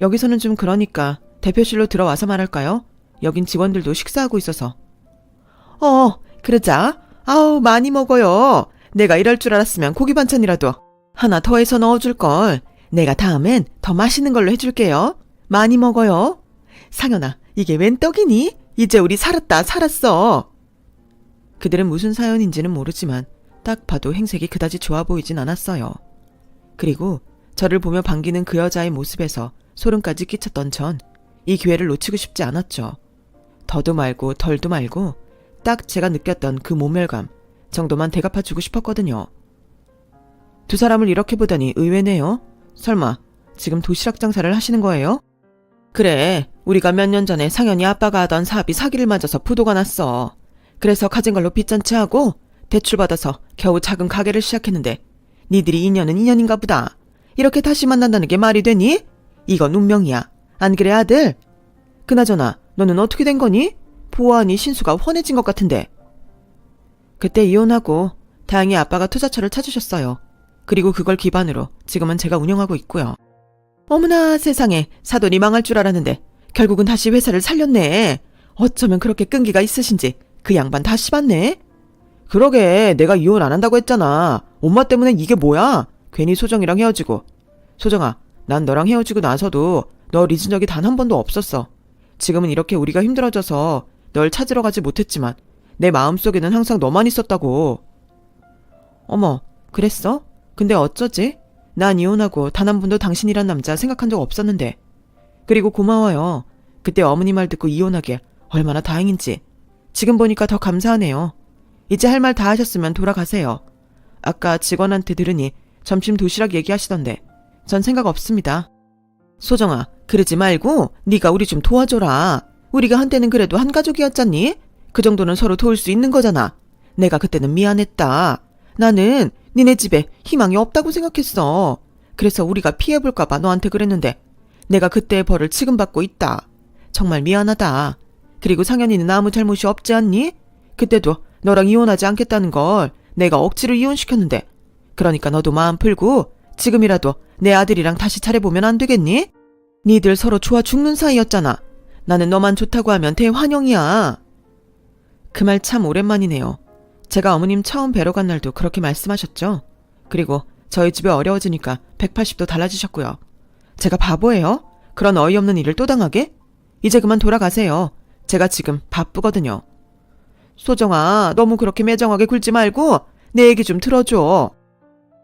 여기서는 좀 그러니까 대표실로 들어와서 말할까요? 여긴 직원들도 식사하고 있어서. 그러자. 아우, 많이 먹어요. 내가 이럴 줄 알았으면 고기 반찬이라도 하나 더 해서 넣어줄걸. 내가 다음엔 더 맛있는 걸로 해줄게요. 많이 먹어요. 상현아, 이게 웬 떡이니? 이제 우리 살았어. 그들은 무슨 사연인지는 모르지만 딱 봐도 행색이 그다지 좋아 보이진 않았어요. 그리고 저를 보며 반기는 그 여자의 모습에서 소름까지 끼쳤던 전 이 기회를 놓치고 싶지 않았죠. 더도 말고 덜도 말고 딱 제가 느꼈던 그 모멸감 정도만 대갚아주고 싶었거든요. 두 사람을 이렇게 보다니 의외네요. 설마 지금 도시락 장사를 하시는 거예요? 그래, 우리가 몇 년 전에 상현이 아빠가 하던 사업이 사기를 맞아서 부도가 났어. 그래서 가진 걸로 빚잔치 하고 대출받아서 겨우 작은 가게를 시작했는데 니들이 인연은 인연인가 보다. 이렇게 다시 만난다는 게 말이 되니? 이건 운명이야. 안 그래, 아들? 그나저나 너는 어떻게 된 거니? 보아하니 신수가 훤해진 것 같은데. 그때 이혼하고 다행히 아빠가 투자처를 찾으셨어요. 그리고 그걸 기반으로 지금은 제가 운영하고 있고요. 어머나 세상에, 사돈이 망할 줄 알았는데 결국은 다시 회사를 살렸네. 어쩌면 그렇게 끈기가 있으신지 그 양반 다시 봤네. 그러게, 내가 이혼 안 한다고 했잖아. 엄마 때문에 이게 뭐야? 괜히 소정이랑 헤어지고. 소정아, 난 너랑 헤어지고 나서도 널 잊은 적이 단 한 번도 없었어. 지금은 이렇게 우리가 힘들어져서 널 찾으러 가지 못했지만 내 마음속에는 항상 너만 있었다고. 어머, 그랬어? 근데 어쩌지? 난 이혼하고 단 한 번도 당신이란 남자 생각한 적 없었는데. 그리고 고마워요. 그때 어머니 말 듣고 이혼하길 얼마나 다행인지. 지금 보니까 더 감사하네요. 이제 할 말 다 하셨으면 돌아가세요. 아까 직원한테 들으니 점심 도시락 얘기하시던데 전 생각 없습니다. 소정아, 그러지 말고 네가 우리 좀 도와줘라. 우리가 한때는 그래도 한 가족이었잖니? 그 정도는 서로 도울 수 있는 거잖아. 내가 그때는 미안했다. 나는 니네 집에 희망이 없다고 생각했어. 그래서 우리가 피해볼까 봐 너한테 그랬는데 내가 그때의 벌을 지금 받고 있다. 정말 미안하다. 그리고 상현이는 아무 잘못이 없지 않니? 그때도 너랑 이혼하지 않겠다는 걸 내가 억지로 이혼시켰는데 그러니까 너도 마음 풀고 지금이라도 내 아들이랑 다시 차려보면 안 되겠니? 니들 서로 좋아 죽는 사이였잖아. 나는 너만 좋다고 하면 대환영이야. 그 말 참 오랜만이네요. 제가 어머님 처음 뵈러 간 날도 그렇게 말씀하셨죠? 그리고 저희 집이 어려워지니까 180도 달라지셨고요. 제가 바보예요? 그런 어이없는 일을 또 당하게? 이제 그만 돌아가세요. 제가 지금 바쁘거든요. 소정아, 너무 그렇게 매정하게 굴지 말고 내 얘기 좀 들어줘.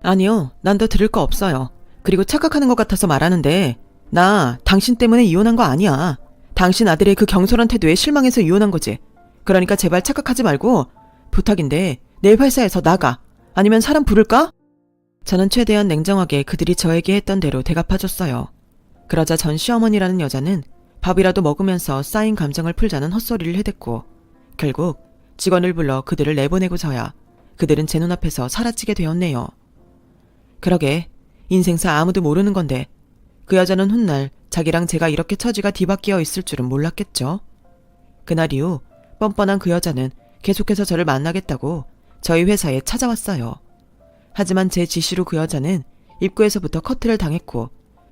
아니요, 난 더 들을 거 없어요. 그리고 착각하는 것 같아서 말하는데 나 당신 때문에 이혼한 거 아니야. 당신 아들의 그 경솔한 태도에 실망해서 이혼한 거지. 그러니까 제발 착각하지 말고 부탁인데 내 회사에서 나가. 아니면 사람 부를까? 저는 최대한 냉정하게 그들이 저에게 했던 대로 대갚아줬어요. 그러자 전 시어머니라는 여자는 밥이라도 먹으면서 쌓인 감정을 풀자는 헛소리를 해댔고 결국 직원을 불러 그들을 내보내고서야 그들은 제 눈앞에서 사라지게 되었네요. 그러게, 인생사 아무도 모르는 건데 그 여자는 훗날 자기랑 제가 이렇게 처지가 뒤바뀌어 있을 줄은 몰랐겠죠. 그날 이후 뻔뻔한 그 여자는 계속해서 저를 만나겠다고 저희 회사에 찾아왔어요. 하지만 제 지시로 그 여자는 입구에서부터 커트를 당했고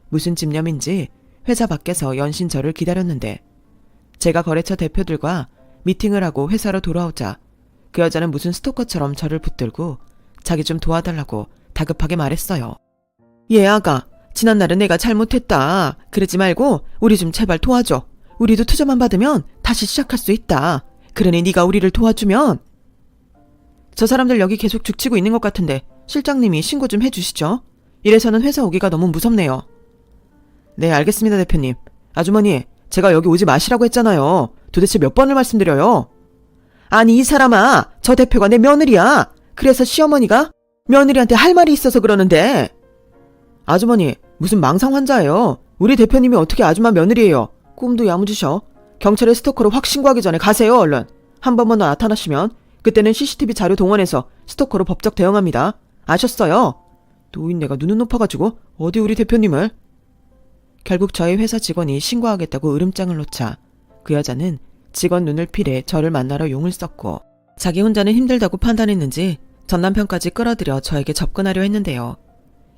무슨 집념인지 회사 밖에서 연신 저를 기다렸는데 제가 거래처 대표들과 미팅을 하고 회사로 돌아오자 그 여자는 무슨 스토커처럼 저를 붙들고 자기 좀 도와달라고 다급하게 말했어요. 예, 아가. 지난날은 내가 잘못했다. 그러지 말고 우리 좀 제발 도와줘. 우리도 투자만 받으면 다시 시작할 수 있다. 그러니 네가 우리를 도와주면. 저 사람들 여기 계속 죽치고 있는 것 같은데 실장님이 신고 좀 해주시죠. 이래서는 회사 오기가 너무 무섭네요. 네, 알겠습니다, 대표님. 아주머니, 제가 여기 오지 마시라고 했잖아요. 도대체 몇 번을 말씀드려요? 아니, 이 사람아, 저 대표가 내 며느리야. 그래서 시어머니가 며느리한테 할 말이 있어서 그러는데. 아주머니, 무슨 망상 환자예요. 우리 대표님이 어떻게 아줌마 며느리예요. 꿈도 야무지셔. 경찰에 스토커로 확 신고하기 전에 가세요, 얼른. 한 번만 더 나타나시면 그때는 CCTV 자료 동원해서 스토커로 법적 대응합니다. 아셨어요? 노인네가 눈은 높아가지고 어디 우리 대표님을. 결국 저희 회사 직원이 신고하겠다고 으름장을 놓자 그 여자는 직원 눈을 피해 저를 만나러 용을 썼고 자기 혼자는 힘들다고 판단했는지 전 남편까지 끌어들여 저에게 접근하려 했는데요.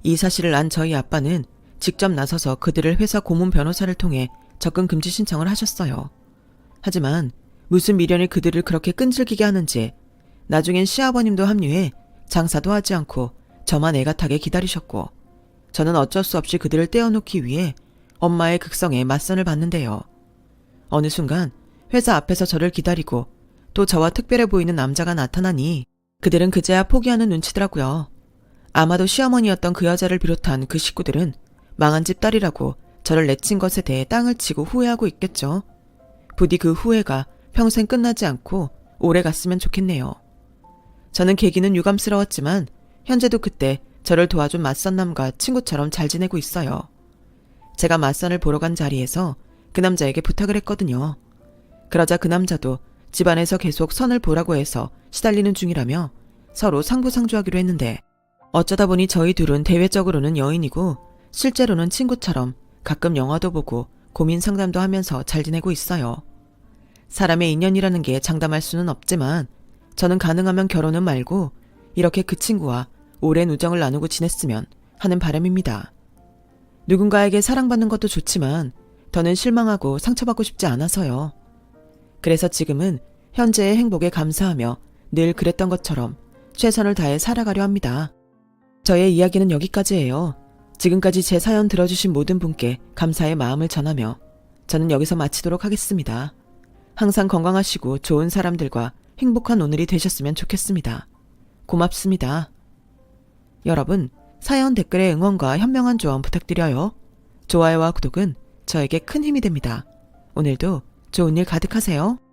이 사실을 안 저희 아빠는 직접 나서서 그들을 회사 고문 변호사를 통해 접근 금지 신청을 하셨어요. 하지만 무슨 미련이 그들을 그렇게 끈질기게 하는지 나중엔 시아버님도 합류해 장사도 하지 않고 저만 애가 타게 기다리셨고 저는 어쩔 수 없이 그들을 떼어놓기 위해 엄마의 극성에 맞선을 받는데요. 어느 순간 회사 앞에서 저를 기다리고 또 저와 특별해 보이는 남자가 나타나니 그들은 그제야 포기하는 눈치더라고요. 아마도 시어머니였던 그 여자를 비롯한 그 식구들은 망한 집 딸이라고 저를 내친 것에 대해 땅을 치고 후회하고 있겠죠. 부디 그 후회가 평생 끝나지 않고 오래 갔으면 좋겠네요. 저는 계기는 유감스러웠지만 현재도 그때 저를 도와준 맞선남과 친구처럼 잘 지내고 있어요. 제가 맞선을 보러 간 자리에서 그 남자에게 부탁을 했거든요. 그러자 그 남자도 집안에서 계속 선을 보라고 해서 시달리는 중이라며 서로 상부상조하기로 했는데 어쩌다 보니 저희 둘은 대외적으로는 여인이고 실제로는 친구처럼 가끔 영화도 보고 고민 상담도 하면서 잘 지내고 있어요. 사람의 인연이라는 게 장담할 수는 없지만 저는 가능하면 결혼은 말고 이렇게 그 친구와 오랜 우정을 나누고 지냈으면 하는 바람입니다. 누군가에게 사랑받는 것도 좋지만 더는 실망하고 상처받고 싶지 않아서요. 그래서 지금은 현재의 행복에 감사하며 늘 그랬던 것처럼 최선을 다해 살아가려 합니다. 저의 이야기는 여기까지예요. 지금까지 제 사연 들어주신 모든 분께 감사의 마음을 전하며 저는 여기서 마치도록 하겠습니다. 항상 건강하시고 좋은 사람들과 행복한 오늘이 되셨으면 좋겠습니다. 고맙습니다. 여러분, 사연 댓글에 응원과 현명한 조언 부탁드려요. 좋아요와 구독은 저에게 큰 힘이 됩니다. 오늘도 좋은 일 가득하세요.